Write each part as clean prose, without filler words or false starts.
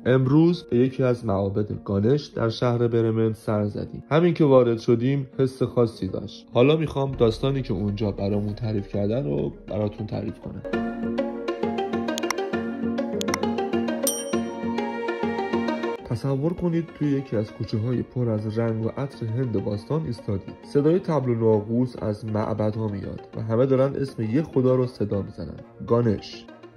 امروز به یکی از معابد گانش در شهر برمن سر زدیم. همین که وارد شدیم حس خاصی داشت. حالا میخوام داستانی که اونجا برامون تعریف کردن رو براتون تعریف کنم. تصور کنید توی یکی از کوچه‌های پر از رنگ و عطر هند باستان ایستادید. صدای طبل و ناقوس از معبدها میاد و همه دارن اسم یک خدا رو صدا میزنن.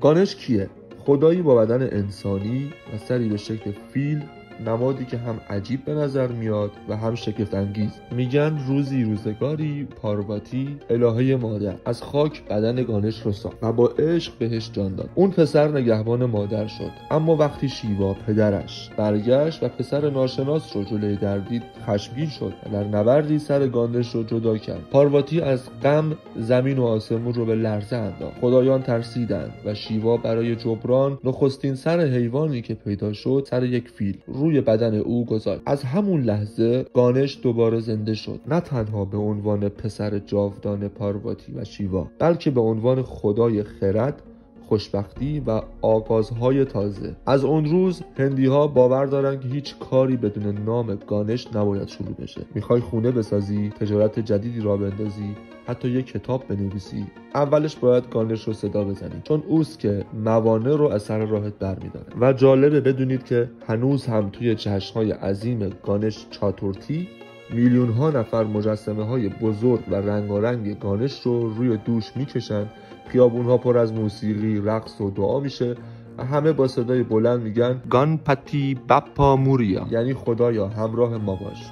گانش کیه؟ خدایی با بدن انسانی و سری به شکل فیل، نمادی که هم عجیب به نظر میاد و هم شگفت انگیز. میگن روزگاری پارواتی، الهه مادر، از خاک بدن گانش رو ساخت و با عشق بهش جان داد. اون پسر نگهبان مادر شد، اما وقتی شیوا پدرش برگشت و پسر ناشناس رو جلوی در دید خشمگین شد و در نبردی سر گانش رو جدا کرد. پارواتی از غم زمین و آسمون رو به لرزه انداخت. خدایان ترسیدند و شیوا برای جبران نخستین سر حیوانی که پیدا شد سر یک فیل روی بدن او گذاشت. از همون لحظه گانش دوباره زنده شد، نه تنها به عنوان پسر جاودان پارواتی و شیوا، بلکه به عنوان خدای خرد، خوشبختی و آغازهای تازه. از اون روز هندی‌ها باور دارن که هیچ کاری بدون نام گانش نباید شروع بشه. میخوای خونه بسازی، تجارت جدیدی را بندازی، حتی یک کتاب بنویسی، اولش باید گانش رو صدا بزنی، چون اوست که موانع رو از سر راهت برمی‌داره. و جالبه بدونید که هنوز هم توی جشن‌های عظیم گانش چاتورتی میلیون‌ها نفر مجسمه‌های بزرگ و رنگارنگ گانش رو روی دوش میکشن. خیابون‌ها پر از موسیقی، رقص و دعا میشه و همه با صدای بلند میگن گانپتی باپا موریا، یعنی خدایا همراه ما باش.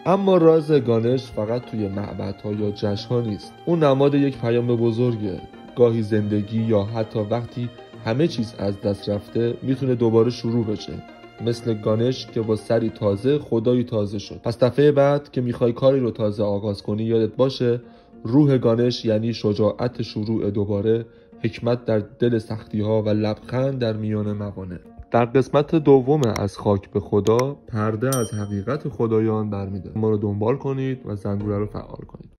اما راز گانش فقط توی معبدها یا جشن‌ها نیست. اون نماد یک پیام بزرگه. گاهی زندگی یا حتی وقتی همه چیز از دست رفته میتونه دوباره شروع بشه. مثل گانش که با سری تازه خدایی تازه شد. پس دفعه بعد که میخوای کاری رو تازه آغاز کنی یادت باشه روح گانش یعنی شجاعت شروع دوباره، حکمت در دل سختی‌ها و لبخند در میان موانع. در قسمت دوم از خاک به خدا پرده از حقیقت خدایان برمی‌داره. ما رو دنبال کنید و زنگوله رو فعال کنید.